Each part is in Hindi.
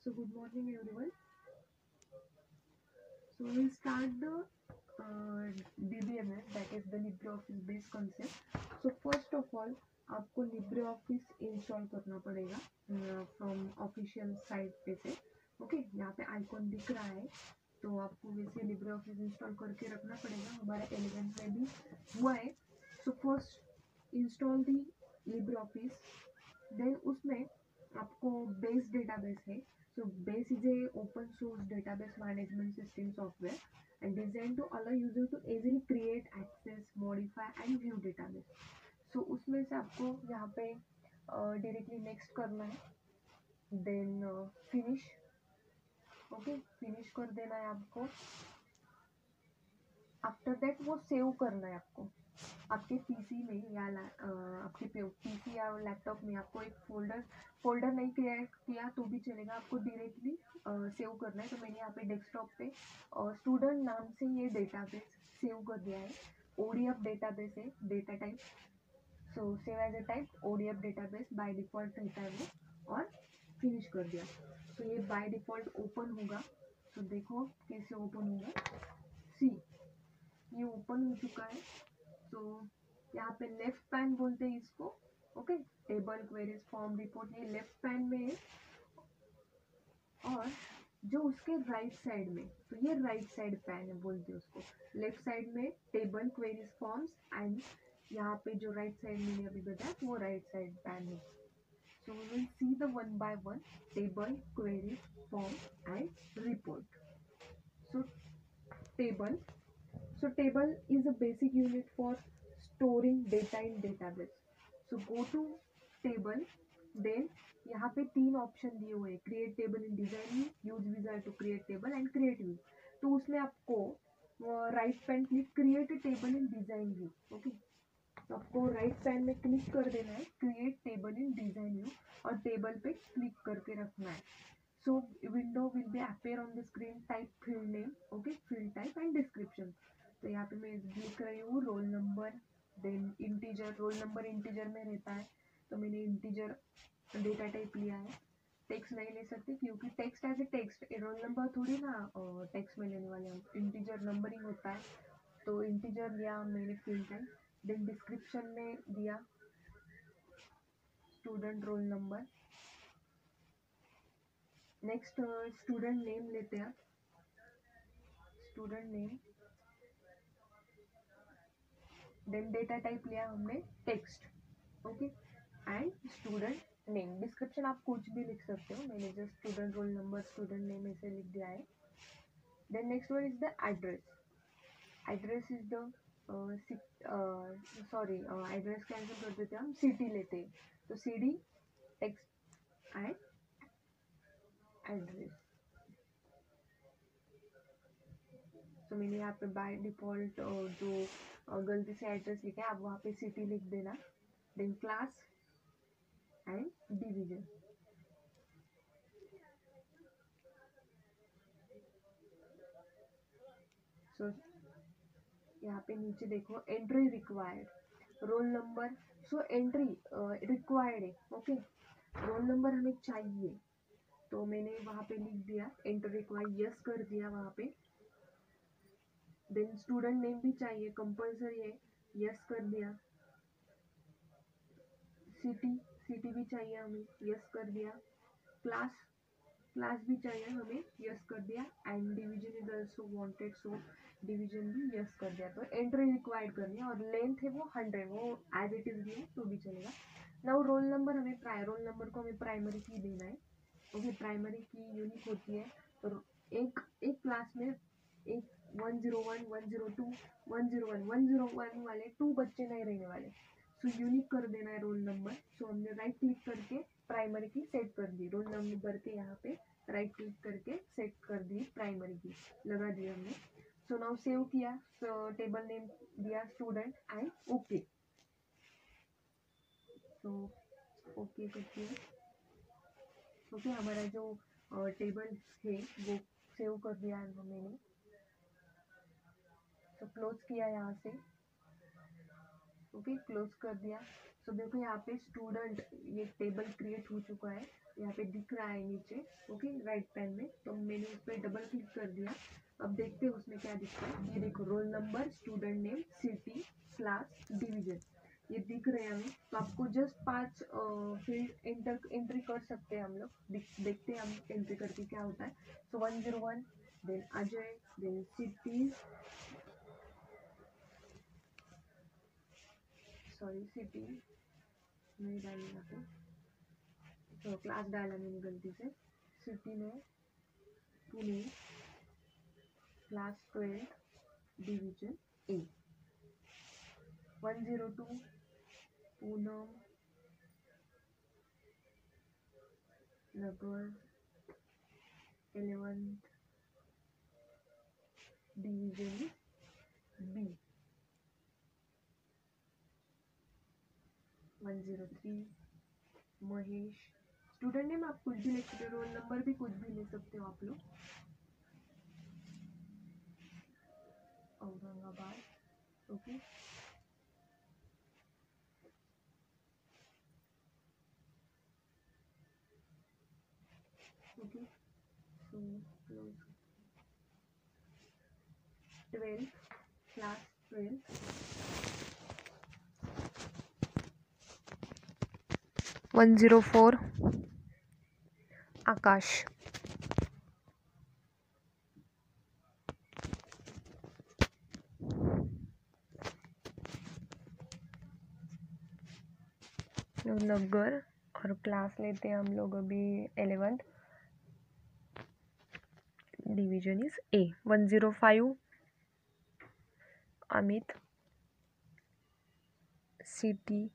So good morning everyone. So we'll start the DBMS, that is the LibreOffice base concept. So first of all आपको LibreOffice इंस्टॉल करना पड़ेगा फ्रॉम ऑफिशियल साइट पे से. ओके, यहाँ पे आइकॉन दिख रहा है तो आपको वैसे LibreOffice इंस्टॉल करके रखना पड़ेगा. हमारा 11 में भी हुआ है. So first install the LibreOffice, then उसमें आपको बेस डेटाबेस है. So Base is a open source database management system software and designed to allow user to easily create, access, modify and view database. So उसमें से आपको यहाँ पे directly next करना है, then finish. ओके, फिनिश कर देना है आपको. आफ्टर दैट वो सेव करना है आपको आपके पीसी में या आपके पीसी या लैपटॉप में. आपको एक फोल्डर नहीं क्रिएट किया तो भी चलेगा, आपको डायरेक्टली सेव करना है. तो मैंने यहाँ पे डेस्कटॉप पे स्टूडेंट नाम से ये डेटाबेस सेव कर दिया है. ओडीएफ डेटाबेस है, data type. So save as a type ODF database by default रहता है वो, और फिनिश कर दिया. तो ये बाय डिफॉल्ट ओपन होगा. तो देखो कैसे ओपन होगा. सी, ये ओपन हो चुका है. तो यहाँ पे लेफ्ट पैन बोलते हैं इसको. Okay, table, queries, form, report, ये लेफ्ट पैन में है. और जो उसके राइट साइड में, तो ये राइट साइड पैन है बोलते हैं उसको. लेफ्ट साइड में टेबल, क्वेरीज, फॉर्म्स, एंड यहाँ पे जो राइट साइड मैंने अभी बताया वो राइट साइड पैन है. So we will see the one by one table, queries, form and report. So table. So table is a basic unit for storing data in database. So go to table, then यहाँ पे 3 ऑप्शन दिए हुए हैं. Create table in design view, use wizard to create table and create view. तो उसमें आपको right pane click create table in design view. Okay, तो आपको राइट पैन में क्लिक कर देना है create table in design view और टेबल पे क्लिक करके रखना है. So window will be appear on the screen. Type field name, okay, field type and description. तो यहाँ पे मैं लिख रही हूँ roll number, then integer. Roll number integer में रहता है तो मैंने इंटीजर डेटा टाइप लिया है. टेक्स्ट नहीं ले सकते क्योंकि text as a text, roll number थोड़ी ना टेक्स्ट में लेने वाले हम. इंटीजर नंबरिंग होता है तो इंटीजर लिया मैंने फील्ड टाइप. देन डिस्क्रिप्शन में दिया student roll number. Next student name लेते हैं. Student name, then data type लिया हमने text. Okay, and student name. Description आप कुछ भी लिख सकते हो, मैंने just student roll number, student name ऐसे लिख दिया है. Then next one is the address. Address is the sorry, address cancel कर देते हैं, हम सिटी लेते हैं. तो सिटी, टेक्स्ट एंड एड्रेस. तो मैंने यहाँ पे बाय डिफॉल्ट जो गलती से एड्रेस लिखा है आप वहाँ पे सिटी लिख देना. Then class and division. So यहाँ पे नीचे देखो entry required, roll number. So entry required है. ओके, रोल नंबर हमें चाहिए तो मैंने वहाँ पे लिख दिया एंट्री रिक्वायर्ड, यस कर दिया वहाँ पे. देन स्टूडेंट नेम भी चाहिए, कंपल्सरी है, यस कर दिया. सिटी भी चाहिए हमें, यस कर दिया. क्लास भी चाहिए हमें, यस कर दिया. And division is also wanted, so division भी यस कर दिया. तो एंट्री रिक्वायर्ड करनी है और लेंथ है वो 100, वो एज इट इज भी है तो भी चलेगा. नाउ रोल नंबर हमें रोल नंबर को हमें प्राइमरी की देना है. ओके, प्राइमरी की यूनिक होती है. तो एक क्लास में एक 101, 102, 101, 101 वाले 2 बच्चे नहीं रहने वाले. सो यूनिक कर देना है रोल नंबर. सो हमने राइट क्लिक करके प्राइमरी की सेट कर दी. रोल नंबर के यहाँ पे राइट क्लिक करके सेट कर दी, प्राइमरी की लगा दी हमने. सो नाउ सेव किया. सो टेबल नेम दिया student and okay. So okay करती है. ओके, हमारा जो टेबल है वो सेव कर दिया है मैंने. तो क्लोज किया यहाँ से. ओके, क्लोज कर दिया. सो देखो यहाँ पे स्टूडेंट ये टेबल क्रिएट हो चुका है, यहाँ पे दिख रहा है नीचे, ओके, राइट पैन में। तो मैंने उस पर डबल क्लिक कर दिया। अब देखते हैं उसमें क्या दिखता है। ये देखो, role number, student name, city, class, division, ये दिख रहे हैं हमें। तो आपको जस्ट 5 फील्ड एंट्री कर सकते हैं हम लोग। देखते हैं हम एंट्री करके क्या होता है। So 101, then Ajay, then city, city नहीं डाली यहाँ पे, तो क्लास डाला मैंने गलती से। सिटी में Pune, class 12, division A. 102 Poonam Nagar, 11th division B. 103 Mahesh, student name आप कुछ भी ले सकते हो, रोल नंबर भी कुछ भी ले सकते हो आप लोग। Aurangabad, okay. Okay, so close. 12th, class 12, 104 आकाश, नगर, और क्लास लेते हैं हम लोग अभी 11th, division is a. 105 Amit, city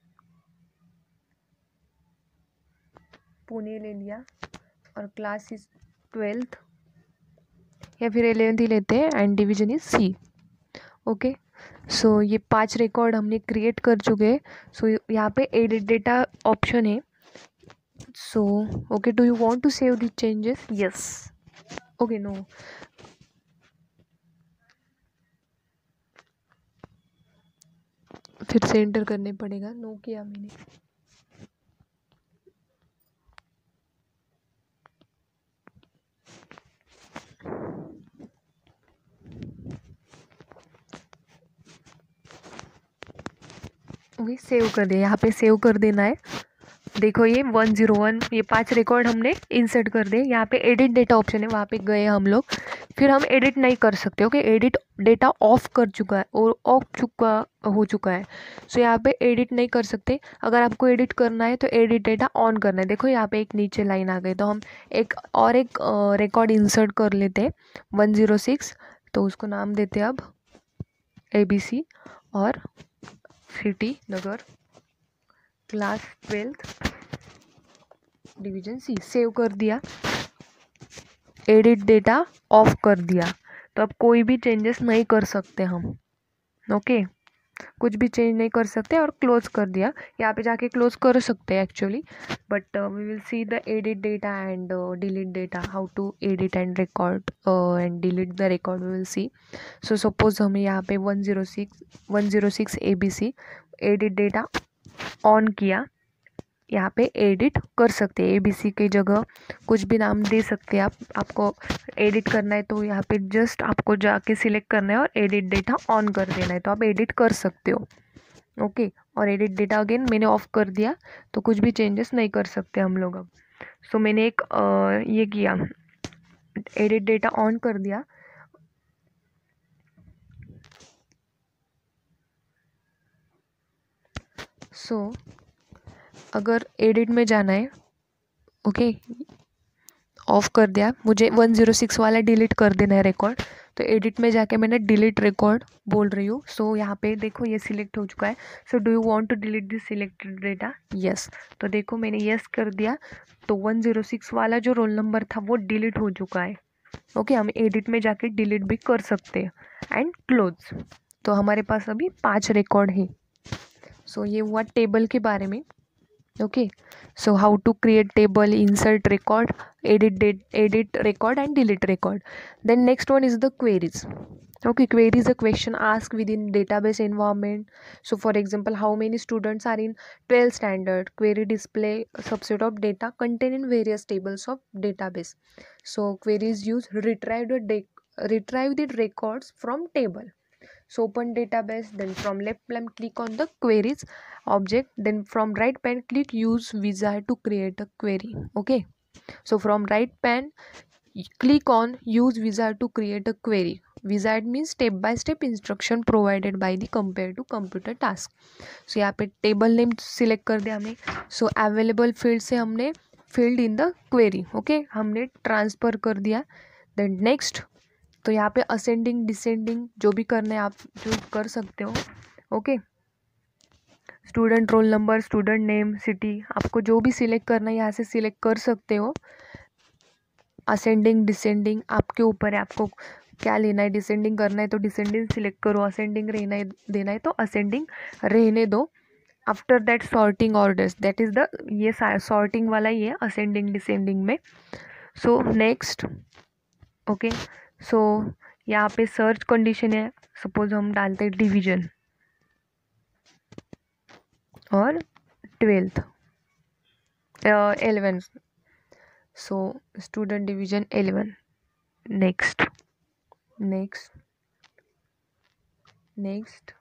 Pune ले लिया, और क्लास इज 12th या फिर 11th ही लेते हैं, and division is C. Okay, so ये 5 रिकॉर्ड हमने क्रिएट कर चुके हैं। सो यहाँ पे एडिट डेटा ऑप्शन है। So okay, do you want to save the changes? Yes, okay, no, फिर से एंटर करने पड़ेगा। नो किया मैंने। ओके, सेव कर दिया। यहाँ पे सेव कर देना है। देखो ये 101, ये 5 रिकॉर्ड हमने इंसर्ट कर दिए। यहाँ पे एडिट डेटा ऑप्शन है, वहाँ पे गए हम लोग। फिर हम एडिट नहीं कर सकते। ओके, एडिट डेटा ऑफ कर चुका है और हो चुका है। सो यहाँ पे एडिट नहीं कर सकते। अगर आपको एडिट करना है तो एडिट डेटा ऑन करना है। देखो यहाँ पे एक नीचे लाइन आ गई, तो हम एक रिकॉर्ड इंसर्ट कर लेते हैं, 106। तो उसको नाम देते हैं अब ABC, और सिटी नगर, क्लास 12th, डिवीजन सी। सेव कर दिया, एडिट डेटा ऑफ कर दिया। तो अब कोई भी चेंजेस नहीं कर सकते हम। ओके, कुछ भी चेंज नहीं कर सकते, और क्लोज कर दिया। यहाँ पे जाके क्लोज कर सकते हैं actually, but we will see the edit data and delete data, how to edit and record and delete the record, we will see. So suppose हमें यहाँ पे 106 ABC एडिट डेटा ऑन किया। यहाँ पे एडिट कर सकते हैं, ABC की जगह कुछ भी नाम दे सकते हैं आप। आपको एडिट करना है तो यहाँ पे जस्ट आपको जाके सिलेक्ट करना है और एडिट डेटा ऑन कर देना है, तो आप एडिट कर सकते हो। ओके, और एडिट डेटा अगेन मैंने ऑफ कर दिया, तो कुछ भी चेंजेस नहीं कर सकते हम लोग अब। सो मैंने एक ये किया, एडिट डेटा ऑन कर दिया। सो अगर एडिट में जाना है, ओके, ऑफ कर दिया, मुझे 106 वाला डिलीट कर देना है रिकॉर्ड, तो एडिट में जाके मैंने डिलीट रिकॉर्ड बोल रही हूँ। सो यहाँ पे देखो ये सिलेक्ट हो चुका है। So do you want to delete this selected data? Yes. तो देखो मैंने यस कर दिया, तो 106 वाला जो रोल नंबर था वो डिलीट हो चुका है। ओके, हम एडिट में जाके डिलीट भी कर सकते हैं एंड क्लोज। तो हमारे पास अभी 5 रिकॉर्ड है। सो ये हुआ टेबल के बारे में। Okay, so how to create table, insert record, edit date, edit record and delete record. Then next one is the queries. Okay, query is a question asked within database environment. So for example, how many students are in 12th standard? Query display a subset of data contained in various tables of database. So queries use retrieve the records from table. So open database, then from left panel click on the queries object, then from right panel click use wizard to create a query. Okay, so from right pan click on use wizard to create a query. Wizard means step by step instruction provided by the compared to computer task. So यहाँ पे टेबल नेम सिलेक्ट कर दिया हमने. सो अवेलेबल फील्ड से हमने field in the query okay हमने ट्रांसफ़र कर दिया. देन नेक्स्ट, तो यहाँ पे असेंडिंग डिसेंडिंग जो भी करना है आप जो कर सकते हो. Okay, student roll number, student name, city, आपको जो भी सिलेक्ट करना है यहाँ से सिलेक्ट कर सकते हो. असेंडिंग डिसेंडिंग आपके ऊपर है, आपको क्या लेना है. डिसेंडिंग करना है तो डिसेंडिंग सिलेक्ट करो, असेंडिंग रहना है देना है तो असेंडिंग रहने दो. After that sorting orders, that is the ये सॉर्टिंग वाला ही है असेंडिंग डिसेंडिंग में. सो नेक्स्ट, ओके, सो यहाँ पे सर्च कंडीशन है. सपोज हम डालते हैं डिवीजन और 12th 11th. So student division 11. Next next next.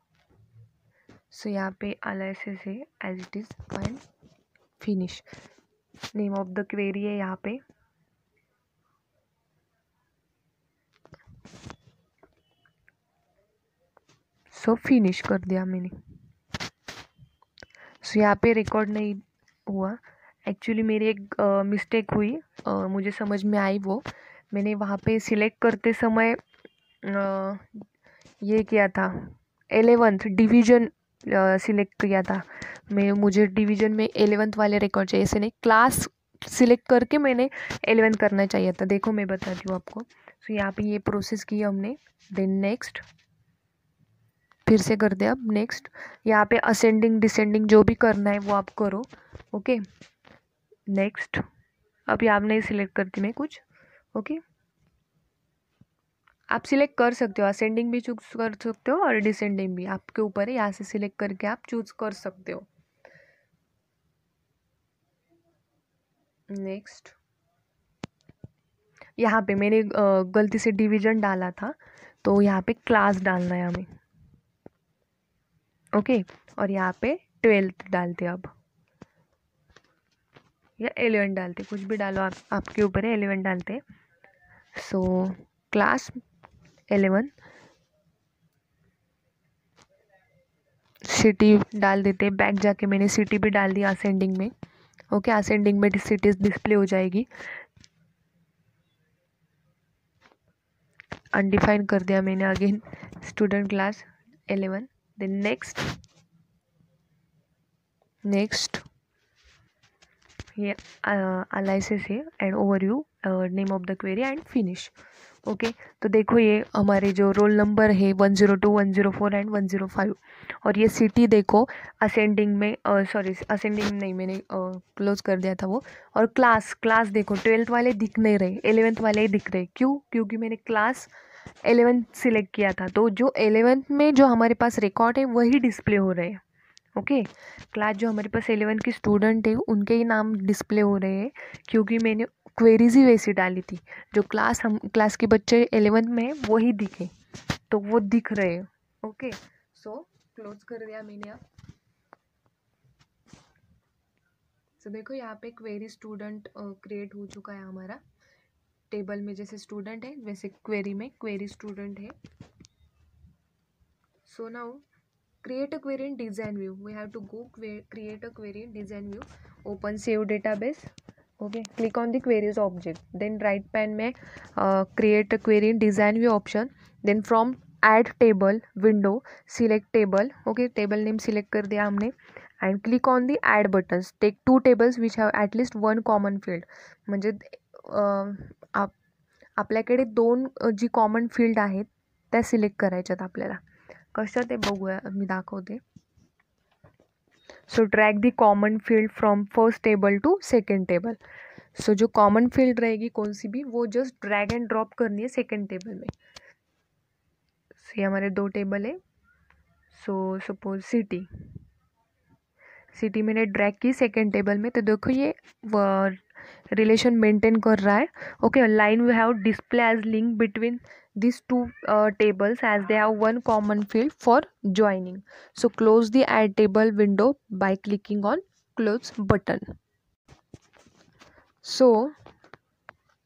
So यहाँ पे एनालिसिस है as it is and finish. Name of the query है यहाँ पे. सो फिनिश कर दिया मैंने. सो यहाँ पे रिकॉर्ड नहीं हुआ. एक्चुअली मेरी एक मिस्टेक हुई, मुझे समझ में आई वो. मैंने वहाँ पे सिलेक्ट करते समय ये किया था 11th डिवीज़न सिलेक्ट किया था. मुझे डिवीज़न में 11th वाले रिकॉर्ड चाहिए, ऐसे नहीं क्लास सिलेक्ट करके मैंने 11th करना चाहिए था. देखो मैं बताती हूँ आपको. सो यहाँ पे ये प्रोसेस किया हमने. देन नेक्स्ट, फिर से कर दे. अब नेक्स्ट, यहाँ पे असेंडिंग डिसेंडिंग जो भी करना है वो आप करो. Okay, next. अभी आप नहीं सिलेक्ट करती मैं कुछ. ओके, आप सिलेक्ट कर सकते हो, असेंडिंग भी चूज कर सकते हो और डिसेंडिंग भी आपके ऊपर है. यहाँ से सिलेक्ट करके आप चूज कर सकते हो. नेक्स्ट, यहाँ पे मैंने गलती से डिवीजन डाला था तो यहाँ पे क्लास डालना है हमें. ओके, और यहाँ पे 12th डालते अब या 11 डालते, कुछ भी डालो आप, आपके ऊपर है. 11 डालते. सो क्लास 11, सिटी डाल देते. बैक जाके मैंने सिटी भी डाल दिया असेंडिंग में. ओके, असेंडिंग में सिटीज डिस्प्ले हो जाएगी. अनडिफाइन कर दिया मैंने again student class 11. Then next next, ये एनालिसिस है and overview, name of the query and finish. Okay, तो देखो ये हमारे जो रोल नंबर है 102, 104 एंड 105. और ये सिटी देखो असेंडिंग में, सॉरी असेंडिंग नहीं, मैंने क्लोज कर दिया था वो. और क्लास क्लास देखो 12th वाले दिख नहीं रहे, 11th वाले ही दिख रहे. क्यों? क्योंकि मैंने क्लास 11th सिलेक्ट किया था, तो जो 11th में जो हमारे पास रिकॉर्ड है वही डिस्प्ले हो रहे हैं. ओके, क्लास जो हमारे पास 11 की स्टूडेंट है उनके ही नाम डिस्प्ले हो रहे हैं क्योंकि मैंने क्वेरीज ही वैसी डाली थी. जो क्लास के बच्चे 11th में हैं वही दिखे, तो वो दिख रहे हैं. ओके, सो क्लोज कर दिया मैंने. अब सो देखो यहाँ पे क्वेरी स्टूडेंट क्रिएट हो चुका है हमारा. टेबल में जैसे स्टूडेंट है वैसे क्वेरी में क्वेरी स्टूडेंट है. So now create a query in design view. We have to go create a query in design view. Open save database. Okay, click on the queries object. Then right pan में create a query in design view option. Then from add table window select table. Okay, table name select कर दिया हमने and click on the add buttons. Take two tables which have at least one common field. म्हणजे आपल्याकडे दोन जी कॉमन फील्ड आहेत त्या सिलेक्ट करायच्यात आपल्याला. कसं ते बघूया, मी दाखवते. So drag the common field from first table to second table. So जो कॉमन फील्ड रहेगी कौन सी भी, वो जस्ट ड्रैग एंड ड्रॉप करनी है सेकेंड टेबल में। सो ये हमारे दो टेबल है। सो सपोज सिटी मैंने ड्रैग की सेकेंड टेबल में, तो देखो ये रिलेशन मेंटेन कर रहा है। Okay, line we have display as link between these two tables as they have one common field for joining. So close the add table window by clicking on close button. So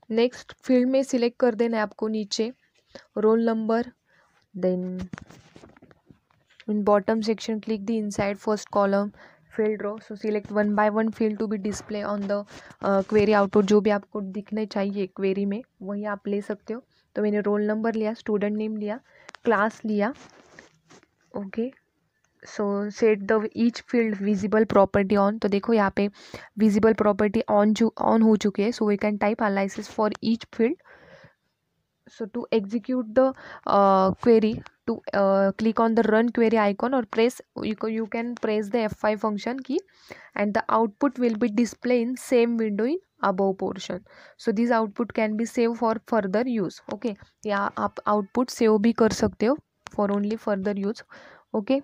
next field में select कर देना है आपको नीचे roll number, then in bottom section click the inside first column field row. So select one by one field to be display on the query output. जो भी आपको दिखने चाहिए query में वही आप ले सकते हो। तो मैंने रोल नंबर लिया, स्टूडेंट नेम लिया, क्लास लिया। Okay, so set the each field visible property on. तो देखो यहाँ पे विजिबल प्रॉपर्टी ऑन हो चुकी है। So we can type analysis for each field. So to execute the query, to click on the run query icon or press, you can press the F5 function key and the output will be displayed in same window in above portion. So this output can be saved for further use. Okay, या आप output save भी कर सकते हो for only further use. Okay,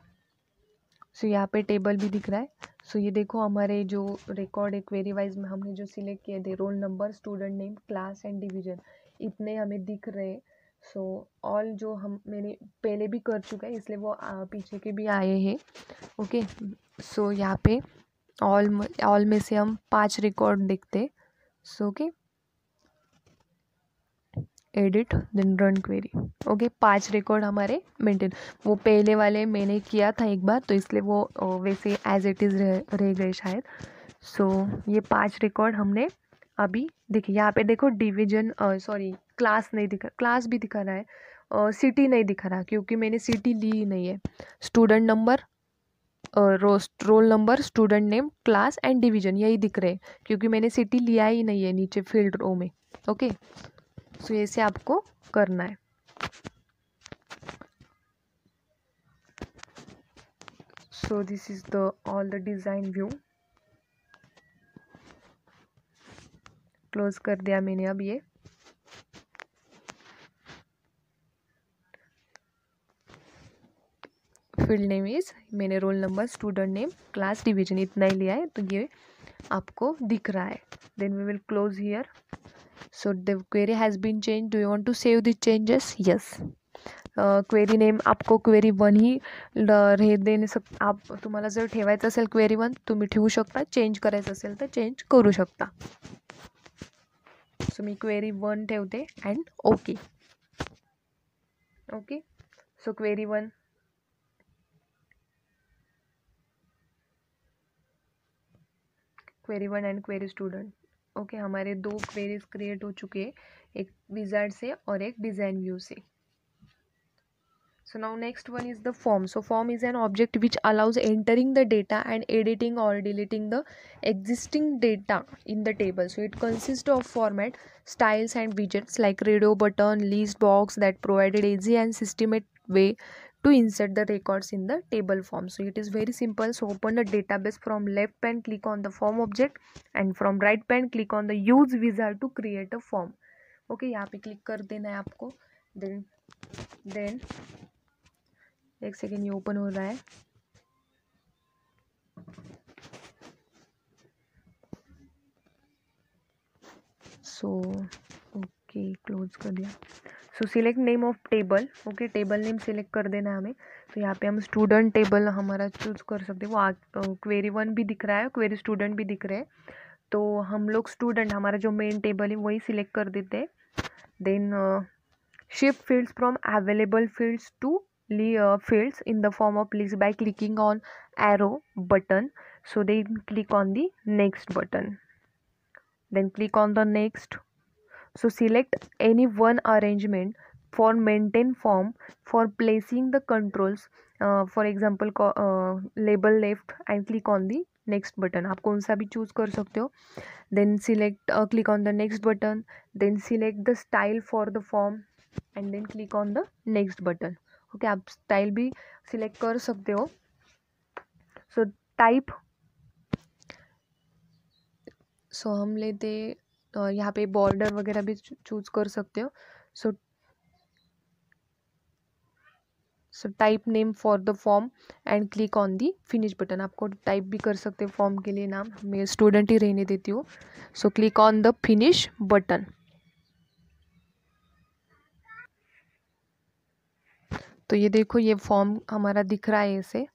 so यहाँ पे टेबल भी दिख रहा है। सो ये देखो हमारे जो रिकॉर्ड है क्वेरी वाइज में हमने जो सिलेक्ट किए थे, role number, student name, class and division, इतने हमें दिख रहे हैं। सो ऑल जो हम मैंने पहले भी कर चुका है इसलिए वो पीछे के भी आए हैं। ओके, सो यहाँ पे ऑल में से हम 5 रिकॉर्ड देखते। So okay, edit then run query. Okay, 5 record हमारे मेंटेन, वो पहले वाले मैंने किया था एक बार तो इसलिए वो वैसे एज इट इज़ रह गए शायद। सो ये 5 रिकॉर्ड हमने अभी देखिए। यहाँ पे देखो डिवीजन सॉरी क्लास नहीं दिखा, क्लास भी दिखा रहा है, सिटी नहीं दिखा रहा क्योंकि मैंने सिटी ली ही नहीं है। Student number, role number, student name, class and division यही दिख रहे हैं क्योंकि मैंने सिटी लिया ही नहीं है नीचे फील्ड रो में। ओके, सो ऐसे आपको करना है। So this is the all the design view. Close कर दिया मैंने अब ये। फील्ड नेम इज, मैंने role number, student name, class, division इतना ही लिया है तो ये आपको दिख रहा है। Then we will close here. So the query has been change. Do you want to save the changes? Yes. Query name आपको क्वेरी 1 ही हे देणे आप तुम्हाला जर ठेवायचं असेल क्वेरी 1 तुम्ही ठेवू शकता, चेंज करायचं असेल तर चेंज करू शकता। सो मी क्वेरी 1 ठेवते and okay. Okay, so query 1, query 1 and query student. Okay, हमारे 2 क्वेरीज क्रिएट हो चुके हैं, एक विजार्ड से और एक डिज़ाइन व्यू से। So now next one is the form. So form is an object which allows entering the data and editing or deleting the existing data in the table. So it consists of format, styles and widgets like radio button, list box that provided easy and systematic way to insert the records in the table form. So it is very simple. So open the database, from left pane click on the form object and from right pane click on the use wizard to create a form. Okay, यहाँ पे click कर देना है आपको। then एक सेकेंड, ये ओपन हो रहा है। सो ओके, क्लोज कर दिया। सो select name of table. Okay, table name select कर देना है हमें। तो यहाँ पे हम स्टूडेंट टेबल हमारा चूज कर सकते हैं। वो क्वेरी 1 भी दिख रहा है, क्वेरी स्टूडेंट भी दिख रहे हैं। तो हम लोग स्टूडेंट, हमारा जो मेन टेबल है वही सिलेक्ट कर देते हैं। Then shift fields from available fields to fields in the form of list by clicking on arrow button. So then click on the next button, then click on the next. So select any one arrangement for maintain form for placing the controls, for example label left, and click on the next button. आप कौन सा भी चूज कर सकते हो। then select click on the next button, then select the style for the form and then click on the next button. Okay, आप स्टाइल भी सिलेक्ट कर सकते हो। सो टाइप सो हम लेते यहाँ पे बॉर्डर वगैरह भी चूज कर सकते हो. So type name for the form and click on the finish button. आपको टाइप भी कर सकते हो फॉर्म के लिए नाम. मैं स्टूडेंट ही रहने देती हूँ. So click on the finish button. तो ये देखो ये फॉर्म हमारा दिख रहा है ऐसे.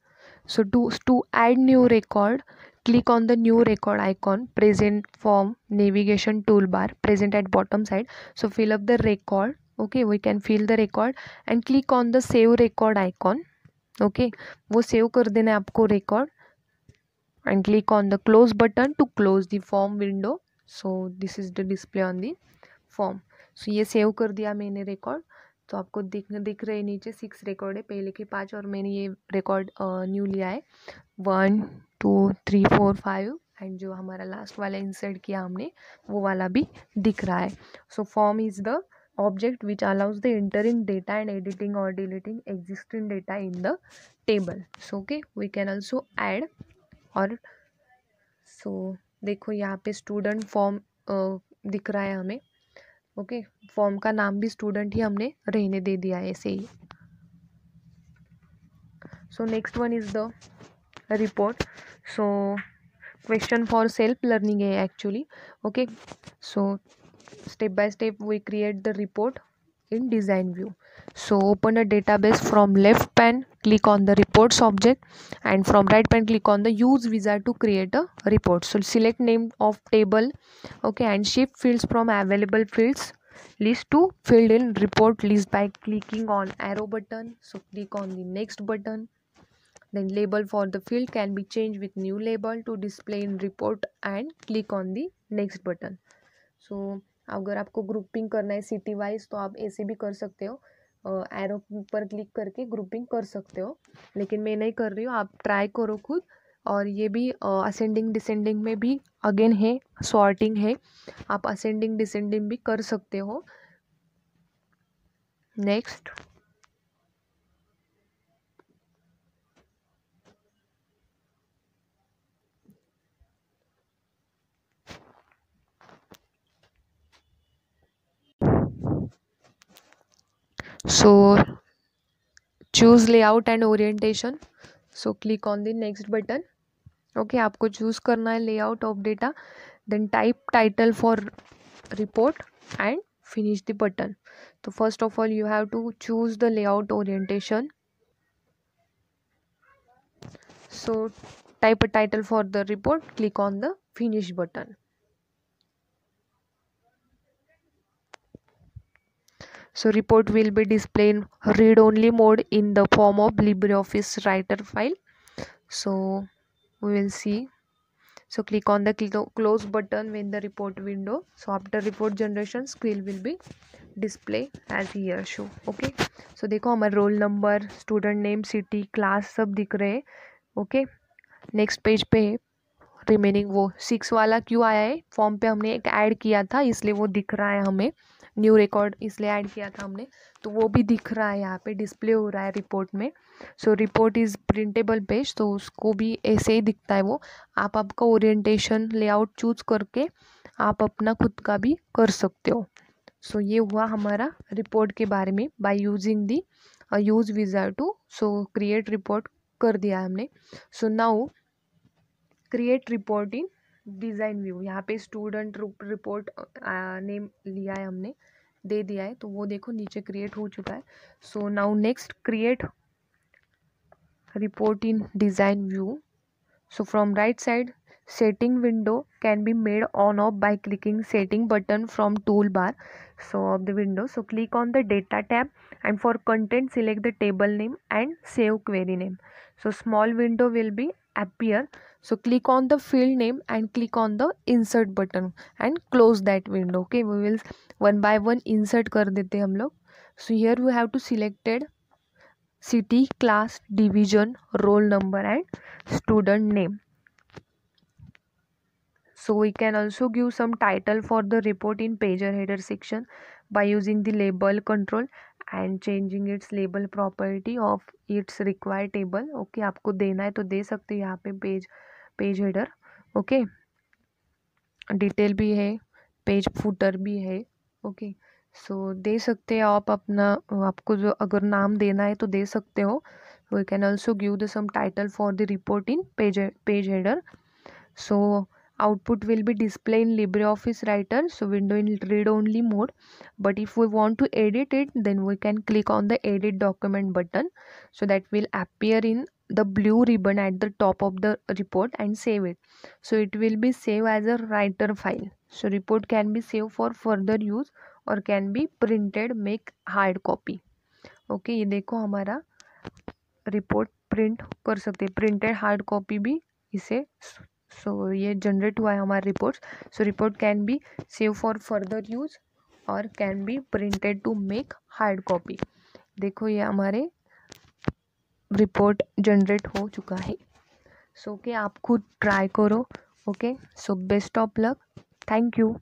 So to add new record, click on the new record icon present from navigation toolbar present at bottom side. So fill up the record. Okay, we can fill the record and click on the save record icon. Okay, वो सेव कर देना है आपको record and click on the close button to close the form window. So this is the display on the form. So ये सेव कर दिया मैंने record. तो आपको दिख रहे नीचे 6 रिकॉर्ड है, पहले के 5 और मैंने ये रिकॉर्ड न्यू लिया है 1 2 3 4 5 एंड जो हमारा लास्ट वाला इंसर्ट किया हमने वो वाला भी दिख रहा है. So form is the object which allows the entering data and editing और deleting existing data in the table. So okay we can also add. और सो देखो यहाँ पे स्टूडेंट फॉर्म दिख रहा है हमें. ओके फॉर्म का नाम भी स्टूडेंट ही हमने रहने दे दिया है ऐसे ही. So next one is the report. So question for self learning है actually. Okay, so step by step we create the report in design view. So open a database from left pane, click on the reports object and from right pane click on the use wizard to create a report. So select name of table. Okay, and shift fields from available fields list to filled in report list by clicking on arrow button. So click on the next button. Then label for the field can be changed with new label to display in report and click on the next button. So अगर आपको ग्रुपिंग करना है सिटी वाइज तो आप ऐसे भी कर सकते हो. एरो पर क्लिक करके ग्रुपिंग कर सकते हो, लेकिन मैं नहीं कर रही हूँ. आप ट्राई करो खुद. और ये भी असेंडिंग डिसेंडिंग में भी अगेन है, सॉर्टिंग है. आप असेंडिंग डिसेंडिंग भी कर सकते हो. Next so choose layout and orientation. So click on the next button. Okay, आपको चूज करना है layout of data. Then type title for report and finish the button. So first of all you have to choose the layout orientation. So type a title for the report, click on the finish button. So report will be displayed in read only mode in the form of LibreOffice Writer file. So we will see. So click on the close button when the report window. So after report generation screen will be display as here show. Okay, so देखो हमारा role number, student name, city, class सब दिख रहे हैं. ओके नेक्स्ट पेज पे रिमेनिंग वो 6 वाला क्यों आया है, फॉर्म पे हमने एक ऐड किया था इसलिए वो दिख रहा है हमें. न्यू रिकॉर्ड इसलिए ऐड किया था हमने, तो वो भी दिख रहा है यहाँ पे, डिस्प्ले हो रहा है रिपोर्ट में. सो रिपोर्ट इज़ प्रिंटेबल पेज, तो उसको भी ऐसे ही दिखता है वो. आप आपका ओरिएंटेशन लेआउट चूज करके आप अपना खुद का भी कर सकते हो. सो ये हुआ हमारा रिपोर्ट के बारे में by using the use wizard to. So create report कर दिया हमने. So now create report in design view. यहाँ पे स्टूडेंट रिपोर्ट नेम लिया है हमने, दे दिया है, तो वो देखो नीचे क्रिएट हो चुका है. So now next create report in design view. So from right side setting window can be made on off by clicking setting button from toolbar so of the window. So click on the data tab and for content select the table name and save query name. So small window will be appear. So click on the field name and click on the insert button and close that window. Okay, we will one by one insert कर देते हम लोग. So here we have to selected city, class, division, roll number and student name. So we can also give some title for the report in pager header section by using the label control and changing its label property of its required table. Okay, आपको देना है तो दे सकते हो यहाँ पे पेज हेडर. ओके डिटेल भी है, पेज फुटर भी है। ओके, सो दे सकते हैं आप अपना, आपको जो अगर नाम देना है तो दे सकते हो। We can also give the some title for the report in page header. So output will be displayed in LibreOffice Writer, so window in read only mode. But if we want to edit it, then we can click on the edit document button, so that will appear in the blue ribbon at the top of the report, and save it. So it will be saved as a writer file. So report can be saved for further use or can be printed, make hard copy. Okay, ये देखो हमारा रिपोर्ट प्रिंट कर सकते हैं, प्रिंटेड हार्ड कॉपी भी इसे। सो ये जनरेट हुआ है हमारा report. So report can be save for further use और can be printed to make hard copy. देखो ये हमारे रिपोर्ट जनरेट हो चुका है. सो ओके, आप खुद ट्राई करो. Okay, so best of luck. Thank you.